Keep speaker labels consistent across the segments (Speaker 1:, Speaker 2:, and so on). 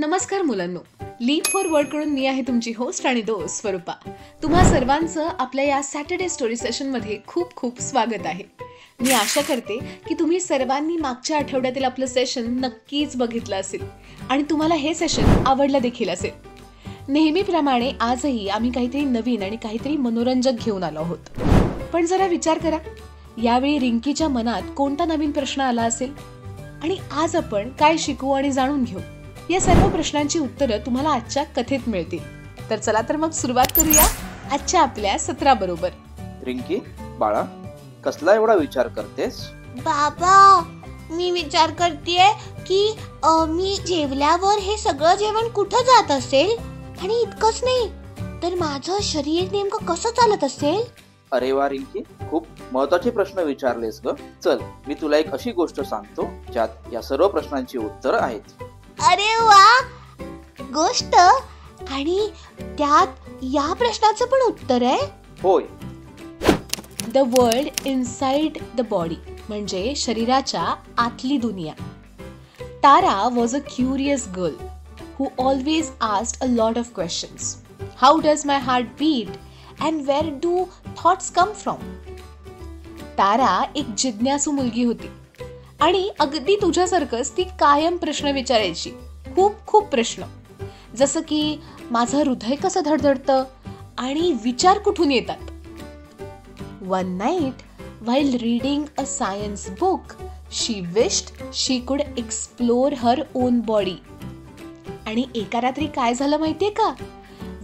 Speaker 1: नमस्कार मुलांनो, leaf for word कडून मी आहे तुमची होस्ट आणि दोस्त स्वरूपा. तुम्हा सर्वांचं आपल्या या सॅटर्डे स्टोरी सेशनमध्ये खूप खूप स्वागत आहे. मी आशा करते की तुम्ही सर्वांनी मागच्या आठवड्यातील आपलं सेशन नक्कीच बघितलं असेल आणि तुम्हाला हे सेशन आवडलं देखील असेल. नेहमीप्रमाणे आजही आम्ही काहीतरी नवीन आणि काहीतरी मनोरंजक घेऊन आलो आहोत. पण जरा विचार करा, यावेळी रिंकीच्या मनात कोणता नवीन प्रश्न आला असेल आणि आज आपण काय शिकू आणि जाणून घेऊ, या सर्व प्रश्नांची उत्तरं तुम्हाला आजच्या कथेत मिळतील. तर चला तर मग सुरुवात करूया आजच्या आपल्या सत्राबरोबर.
Speaker 2: रिंकी बाळा, कसला एवढा विचार करतेस?
Speaker 3: बाबा, मी विचार करतेय की मी जेवल्यावर हे सगळं जेवण कुठं जात असेल आणि इतकंच नाही तर माझं शरीर नेमकं कसं चालत असेल.
Speaker 2: अरे वा रिंकी, खूप महत्वाचे प्रश्न विचारलेस ग. चल, मी तुला एक अशी गोष्ट सांगतो ज्यात या सर्व प्रश्नांची उत्तरं आहेत.
Speaker 3: अरे वा, गोष्ट? आणि त्यात या प्रश्नाचं पण उत्तर आहे?
Speaker 2: होय.
Speaker 1: The world inside the body म्हणजे शरीराच्या आतली दुनिया. Tara was a curious girl who always asked a lot of questions. How does my heart beat? And where do thoughts come from? तारा एक जिज्ञासू मुलगी होती आणि अगदी तुझ्यासारखंच ती कायम प्रश्न विचारायची. खूप प्रश्न, जसं की माझं हृदय कसं धडधडतं आणि विचार कुठून येतात. One night, while reading a science book, she wished she could explore her own body. आणि एका रात्री काय झालं माहितीये का?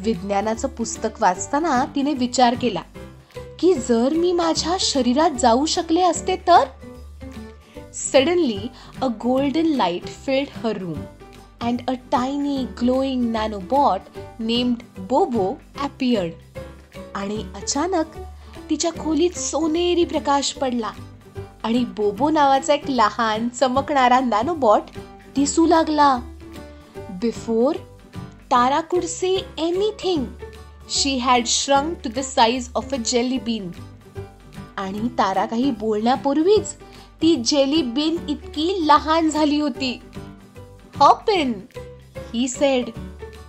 Speaker 1: विज्ञानाचं पुस्तक वाचताना तिने विचार केला की जर मी माझ्या शरीरात जाऊ शकले असते तर. Suddenly, a golden light filled her room, and a tiny glowing nanobot named Bobo appeared. आणि अचानक तिच्या खोलीत सोनेरी प्रकाश पडला आणि बोबो नावाचा एक लहान चमकणारा नॅनोबॉट दिसू लागला. Before Tara could say anything, she had shrunk to the size of a jelly bean. आणि तारा काही बोलण्यापूर्वीच ती जेली बीन इतकी लहान झाली होती. Hop in, he said,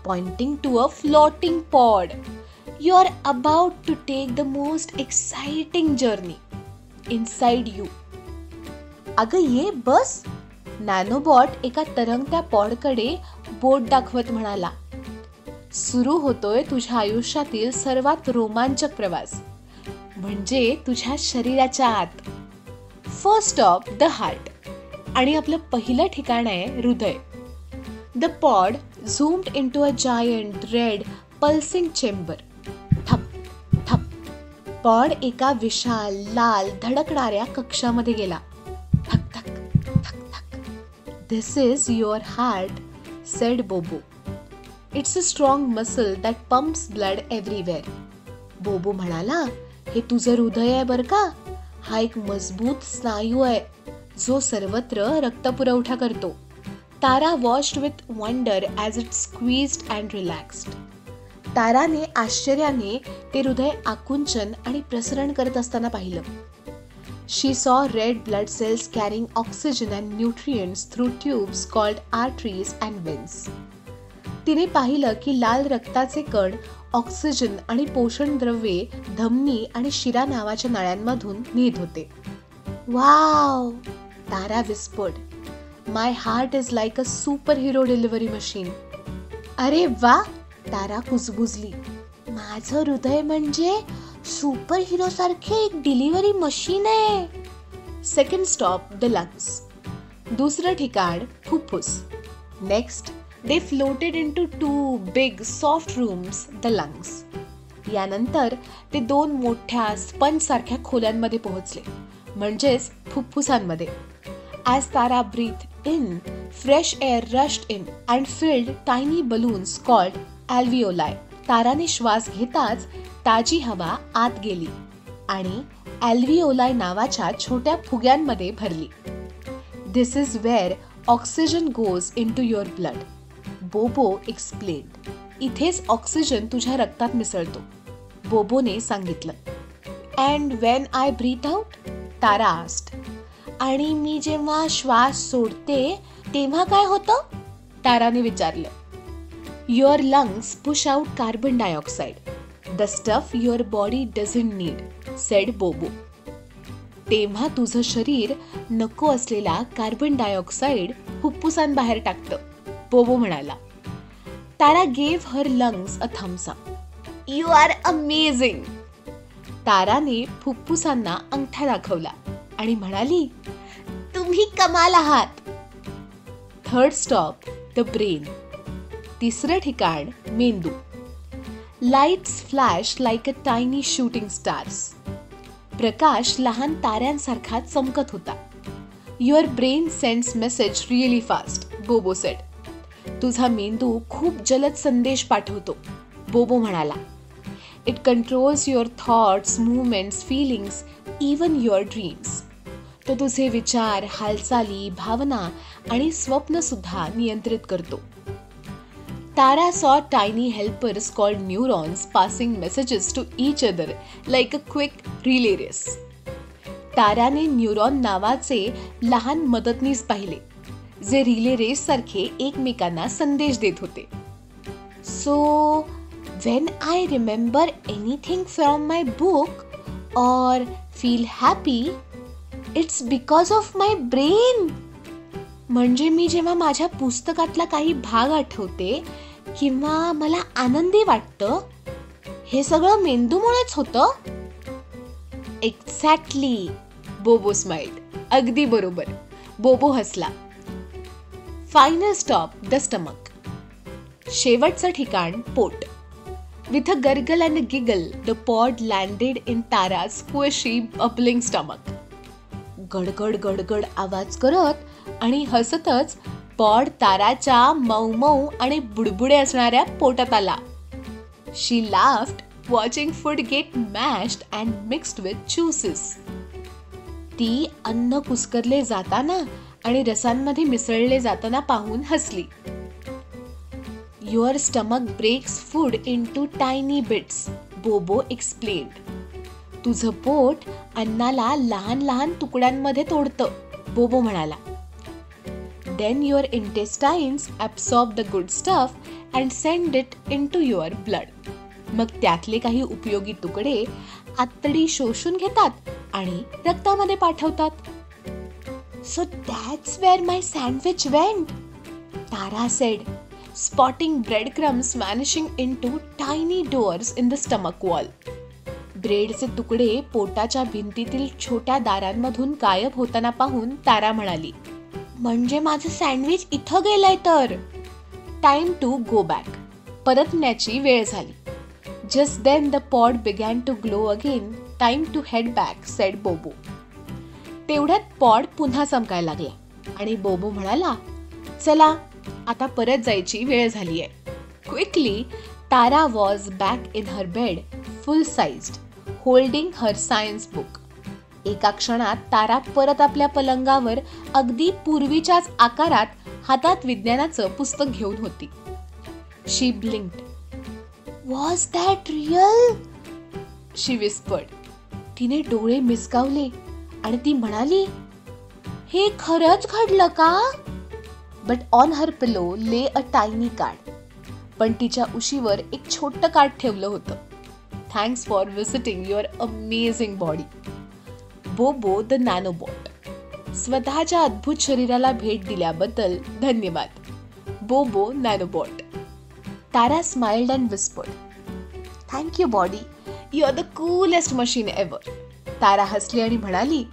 Speaker 1: pointing to a floating pod. You are about to take the most exciting journey inside you. अगं ये बस. नॅनोबॉट एका तरंगत्या पॉडकडे बोट दाखवत म्हणाला, सुरू होतोय तुझ्या आयुष्यातील सर्वात रोमांचक प्रवास, म्हणजे तुझ्या शरीराच्या आत. First stop the heart. आणि आपलं पहिलं ठिकाण आहे हृदय. The pod zoomed into a giant red pulsing chamber. Thump thump. Pod एका विशाल लाल धडकणाऱ्या कक्षामध्ये गेला. थक थक थक थक. This is your heart, said Bobo. It's a strong muscle that pumps blood everywhere. बोबो म्हणाला, हे तुझं हृदय आहे बर का. हा एक मजबूत स्नायू आहे जो सर्वत्र रक्तपुरवठा करतो. तारा watched with wonder as it squeezed and relaxed. ताराने आश्चर्याने ते हृदय आकुंचन आणि प्रसरण करत असताना पाहिलं. She saw red blood cells carrying oxygen and nutrients through tubes called arteries and veins. तिने पाहिलं की लाल रक्ताचे कण ऑक्सिजन आणि पोषण द्रव्ये धमनी आणि शिरा नावाच्या नळ्यांमधून नेत होते. Wow, Tara whispered. My heart is like a superhero delivery machine. अरे वा, तारा कुजबुजली. माझं हृदय म्हणजे सुपर हिरो सारखे एक डिलिव्हरी मशीन आहे. Second stop the lungs. दुसरं ठिकाण फुफ्फुस. Next they floated into two big soft rooms, the lungs. यानंतर ते दोन मोठ्या स्पंज सारख्या खोल्यांमध्ये पोहोचले, म्हणजेच फुफ्फुसांमध्ये. As Tara breathe in, fresh air rushed in and filled tiny balloons called alveoli. ताराने श्वास घेताच ताजी हवा आत गेली आणि ॲल्व्हिओलाई नावाच्या छोट्या फुग्यांमध्ये भरली. This is where oxygen goes in to your blood, Bobo explained. इथेच ऑक्सिजन तुझ्या रक्तात मिसळतो, बोबोने सांगितलं. And when I breathe out, Tara asked. आणि मी जेव्हा श्वास सोडते तेव्हा काय होतं, ताराने विचारलं. Your lungs push out carbon dioxide, the stuff your body doesn't need, sed बोबो. तेव्हा तुझं शरीर नको असलेला कार्बन डायऑक्साईड फुफ्फुसांबाहेर टाकतं, बोबो म्हणाला. Tara gave her lungs a thumbs up. You are amazing. ताराने फुफ्फुसांना अंगठा दाखवला आणि म्हणाली, तुम्ही कमाल आहात. Third stop the brain. तिसरं ठिकाण मेंदू. Lights flash like a tiny shooting stars. प्रकाश लहान ताऱ्यांसारखा चमकत होता. Your brain sends message really fast, Bobo said. तुझा मेंदू खूप जलद संदेश पाठवतो, बोबो म्हणाला. It controls your thoughts, movements, feelings, even your dreams. तो तुझे विचार, हालचाली, भावना आणि स्वप्न सुद्धा नियंत्रित करतो. तारा saw tiny helpers called neurons passing messages to each other like a quick relay race. ताराने न्यूरॉन नावाचे लहान मदतनीस पाहिले, जे रिले रेस सारखे एकमेकांना संदेश देत होते. So, when I remember anything from my book or feel happy, it's because of my brain. म्हणजे मी जेव्हा माझ्या पुस्तकातला काही भाग आठवते किंवा मला आनंदी वाटतं, हे सगळं मेंदूमुळेच होतं. एक्झॅक्टली, बोबो स्माइल्ड. अगदी बरोबर, बोबो हसला. Final stop the stomach. शेवटचं ठिकाण पोट. With a gargle and a giggle the pod landed in Tara's squishy bubbling stomach. गडगड गडगड आवाज करत आणि हसतच पॉड ताराच्या मऊ मऊ आणि बुडबुडे असणाऱ्या पोटात आला. She laughed watching food get mashed and mixed with juices. ती अन्न कुस्करले जाताना आणि रसांमध्ये मिसळले जाताना पाहून हसली. Your stomach breaks food into tiny bits, Bobo explained. तुझं पोट अन्नाला लहान लहान तुकड्यांमध्ये तोडतं, बोबो म्हणाला. Then your intestines absorb the good stuff and send it into your blood. मग त्यातले काही उपयोगी तुकडे आतडी शोषून घेतात आणि रक्तामध्ये पाठवतात. So that's where my sandwich went, Tara said, spotting breadcrumbs vanishing into tiny doors in the stomach wall. ब्रेडचे तुकडे पोटाच्या भिंतीतील छोट्या दारांमधून गायब होताना पाहून तारा म्हणाली, म्हणजे माझं सँडविच इथं गेलंय तर. Time to go back. परतण्याची वेळ झाली. Just then the pod began to glow again. Time to head back, said Bobo. तेवढ्यात पॉड पुन्हा चमकायला लागला आणि बोबो म्हणाला, चला आता परत जायची वेळ झालीय. Quickly Tara was back in her bed, full sized, holding her science book. एका क्षणात तारा परत आपल्या पलंगावर अगदी पूर्वीच्याच आकारात हातात विज्ञानाचं पुस्तक घेऊन होती. She blinked. Was that real? She whispered. तिने डोळे मिसकावले आणि ती म्हणाली, हे खरंच घडलं का? बट ऑन हर पिलो ले अ टायनी कार्ड. पण तिच्या उशीवर एक छोटं कार्ड ठेवलं होतं. Thanks for visiting your amazing body, Bobo the nanobot. स्वतःच्या अद्भुत शरीराला भेट दिल्याबद्दल धन्यवाद, Bobo nanobot. Tara smiled and whispered, thank you body, you are the coolest machine ever. Tara हसली आणि म्हणाली,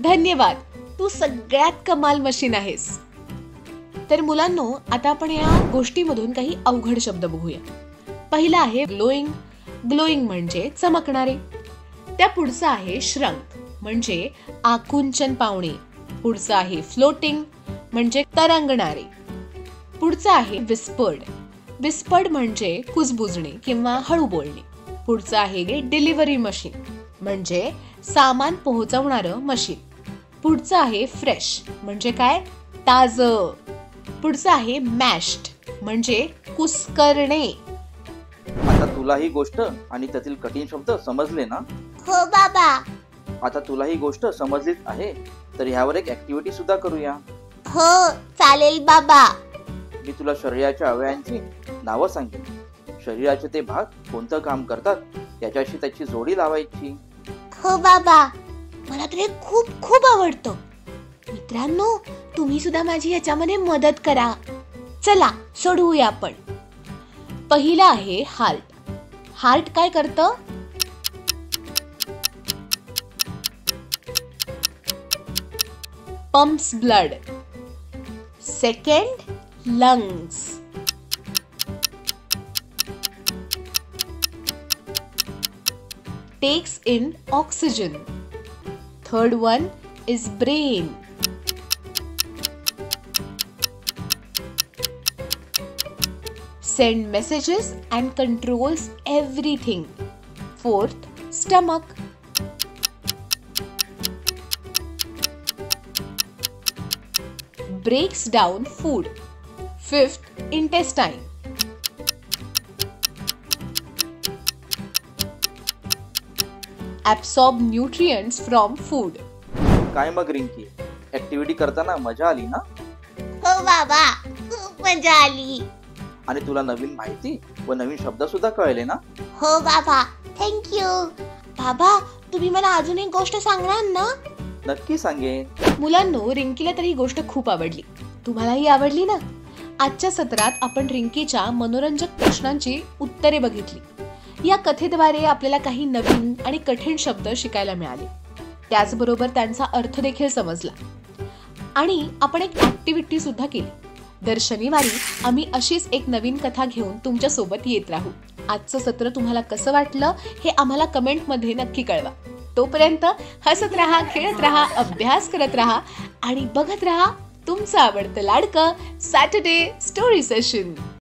Speaker 1: धन्यवाद, तू सगळ्यात कमाल मशीन आहेस. तर मुलांनो, आता आपण या गोष्टीमधून काही अवघड शब्द बघूया. पहिला आहे ग्लोईंग. ग्लोईंग म्हणजे चमकणारे. त्या पुढचं आहे श्रंक म्हणजे आकुंचन पावणे. पुढचं आहे फ्लोटिंग म्हणजे तरंगणारे. पुढचं आहे विस्पर्ड. विस्पर्ड म्हणजे कुजबुजणे किंवा हळू बोलणे. पुढचं आहे डिलिव्हरी मशीन म्हणजे सामान पोहोचवणारं मशीन. पुढचं आहे फ्रेश म्हणजे काय, ताजं. पुढचं आहे मॅश्ड म्हणजे कुस्करणे.
Speaker 2: आता तुला ही गोष्ट आणि त्यातील कठीण शब्द समजले ना?
Speaker 3: हो बाबा.
Speaker 2: आता तुला ही गोष्ट समजलीच आहे, तर ह्यावर एक ऍक्टिव्हिटी सुद्धा करूया.
Speaker 3: हो चालेल बाबा.
Speaker 2: मी तुला शरीराच्या अवयवांची नावं सांगेन. शरीराचे ते भाग कोणतं काम करतात त्याच्याशी त्याची जोडी लावायची.
Speaker 3: हो बाबा, मला तर हे खूप खूप आवडतं. मित्रांनो, तुम्ही सुद्धा माझी याच्यामध्ये मदत करा. चला सोडवूया आपण.
Speaker 1: पहिलं आहे हार्ट. हार्ट काय करतं? Pumps blood. Second, lungs. Takes in oxygen. Third one is brain. Send messages and controls everything. Fourth, stomach. Breaks down food. Fifth, intestine. Absorb nutrients from food.
Speaker 2: काय मग रिंकी, ऍक्टिव्हिटी करताना मजा आली ना?
Speaker 3: हो बाबा, खूप मजा आली.
Speaker 2: आणि तुला नवीन माहिती व नवीन शब्द सुद्धा कळले ना?
Speaker 3: हो बाबा, थँक्यू. बाबा, तुम्ही मला अजून एक गोष्ट सांगणार ना?
Speaker 2: नक्की सांगेन.
Speaker 1: मुलांनो, रिंकीला तर ही गोष्ट खूप आवडली. तुम्हालाही आवडली ना? आजच्या सत्रात आपण रिंकीच्या मनोरंजक प्रश्नांची उत्तरे बघितली. या कथेद्वारे आपल्याला काही नवीन आणि कठीण शब्द शिकायला मिळाले. त्याचबरोबर त्यांचा अर्थ देखील समजला. आणि आपण एक ऍक्टिव्हिटी सुद्धा केली. दर शनिवारी आम्ही अशीच एक नवीन कथा घेऊन तुमच्या सोबत येत राहू. आजचं सत्र तुम्हाला कसं वाटलं हे आम्हाला कमेंटमध्ये नक्की कळवा. तोपर्यंत हसत राहा, खेळत राहा, अभ्यास करत राहा आणि बघत राहा तुमचं आवडतं लाडकं सॅटर्डे स्टोरी सेशन.